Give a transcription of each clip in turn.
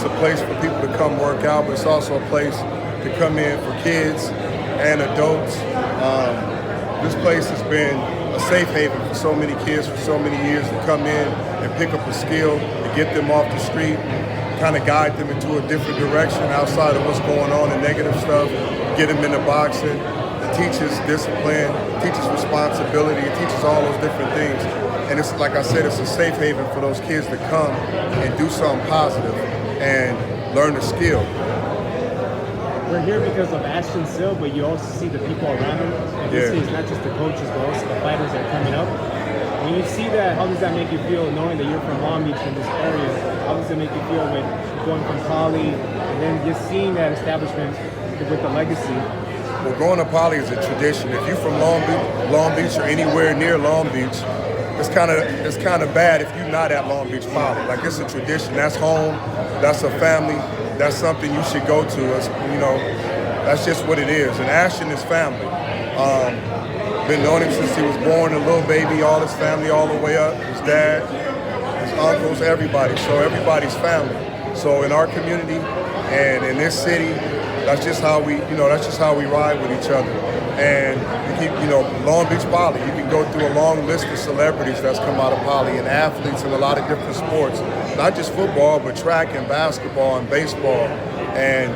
just a place for people to come work out, but it's also a place to come in for kids and adults. This place has been a safe haven for so many kids for so many years to come in and pick up a skill, to get them off the street, kind of guide them into a different direction outside of what's going on, the negative stuff, get them into boxing. It teaches discipline, teaches responsibility, it teaches all those different things. And it's, like I said, it's a safe haven for those kids to come and do something positive and learn a skill. We're here because of Ashton Sill, but you also see the people around him. And this is not just the coaches, but also the fighters that are coming up. When you see that, how does that make you feel knowing that you're from Long Beach in this area? How does it make you feel with going from Poly and then just seeing that establishment with the legacy? Well, going to Poly is a tradition. If you're from Long Beach or anywhere near Long Beach, it's kind of bad if you're not at Long Beach Poly. Like, it's a tradition. That's home. That's a family. That's something you should go to. It's, you know, that's just what it is. And Ashton is family. Been knowing him since he was born, a little baby, all his family all the way up. His dad, his uncles, everybody. So everybody's family. So in our community and in this city, that's just how we, that's just how we ride with each other. And you keep, Long Beach Poly, you can go through a long list of celebrities that's come out of Poly and athletes in a lot of different sports, not just football, but track and basketball and baseball. And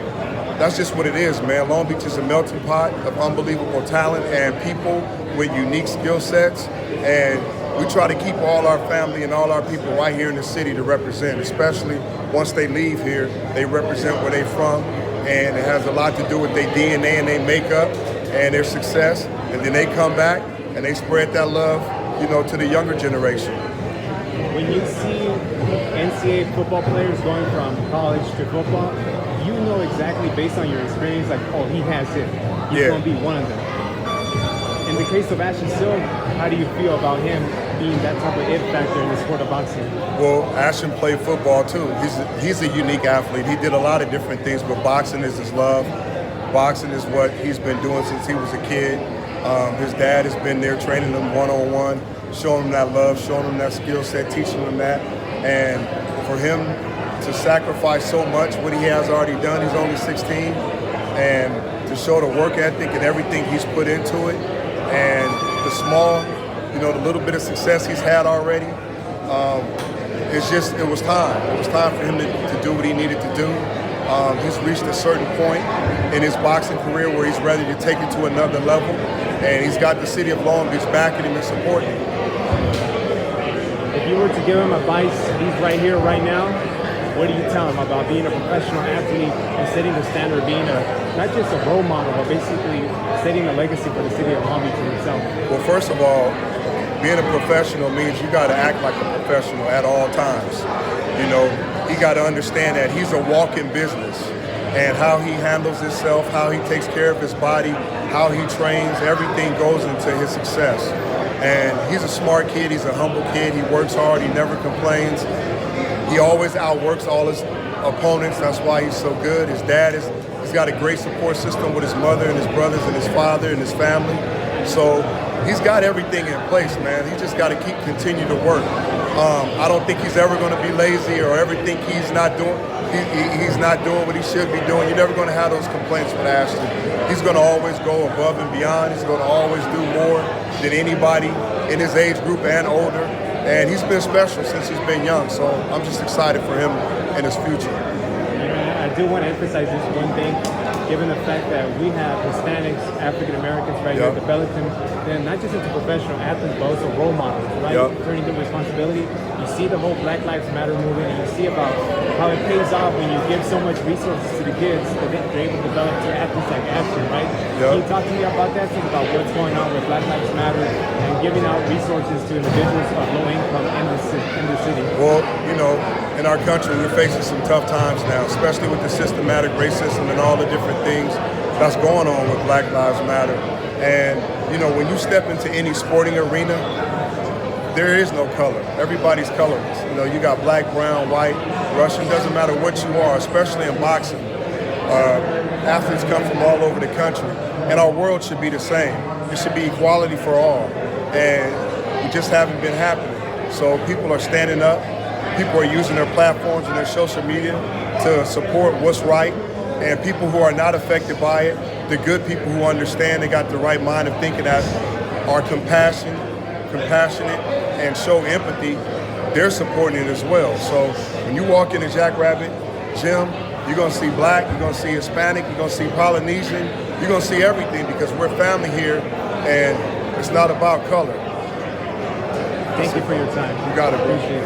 that's just what it is, man. Long Beach is a melting pot of unbelievable talent and people with unique skill sets. And we try to keep all our family and all our people right here in the city to represent, especially once they leave here, they represent where they're from. And it has a lot to do with their DNA and their makeup and their success. And then they come back and they spread that love, to the younger generation. When you see NCAA football players going from college to football, you know exactly based on your experience, like, oh, he has it. He's going to be one of them. In the case of Ashton Sill, how do you feel about him being that type of it factor in the sport of boxing? Well, Ashton played football too. He's a unique athlete. He did a lot of different things, but boxing is his love. Boxing is what he's been doing since he was a kid. His dad has been there training him one-on-one, showing him that love, showing him that skill set, teaching him that. And for him to sacrifice so much, what he has already done, he's only 16, and to show the work ethic and everything he's put into it, and the small, the little bit of success he's had already, it was time. It was time for him to do what he needed to do. He's reached a certain point in his boxing career where he's ready to take it to another level, and he's got the city of Long Beach backing him and supporting him. If you were to give him advice, he's right here, right now, what do you tell him about being a professional athlete and setting the standard, being not just a role model, but basically setting a legacy for the city of Long Beach in itself? Well, first of all, being a professional means you got to act like a professional at all times. He got to understand that he's a walking business, and how he handles himself, how he takes care of his body, how he trains, everything goes into his success. And he's a smart kid, he's a humble kid, he works hard, he never complains. He always outworks all his opponents, that's why he's so good. His dad he's got a great support system with his mother and his brothers and his father and his family. So he's got everything in place, man. He just got to continue to work. I don't think he's ever going to be lazy or ever think he's not doing what he should be doing. You're never going to have those complaints with Ashton. He's going to always go above and beyond. He's going to always do more than anybody in his age group and older. And he's been special since he's been young. So I'm just excited for him and his future. I do want to emphasize this one thing. Given the fact that we have Hispanics, African Americans right here developing, then not just into professional athletes, but also role models, right? Turning the responsibility. You see the whole Black Lives Matter movement, and you see about how it pays off when you give so much resources to the kids that they're able to develop to athletes like Ashton, right? Can you talk to me about that, think about what's going on with Black Lives Matter and giving out resources to individuals of low income in the city? Well, in our country, we're facing some tough times now, especially with the systematic racism and all the different things that's going on with Black Lives Matter. And, when you step into any sporting arena, there is no color. Everybody's colorless. You got black, brown, white, Russian, doesn't matter what you are, especially in boxing. Athletes come from all over the country, and our world should be the same. It should be equality for all, and it just haven't been happening. So people are standing up. People are using their platforms and their social media to support what's right, and people who are not affected by it, the good people who understand they got the right mind of thinking, that are compassionate, and show empathy, they're supporting it as well. So when you walk into Jackrabbit gym, you're gonna see black, you're gonna see Hispanic, you're gonna see Polynesian, you're gonna see everything, because we're family here, and it's not about color. Thank you for your time. You got it, bro. Appreciate it.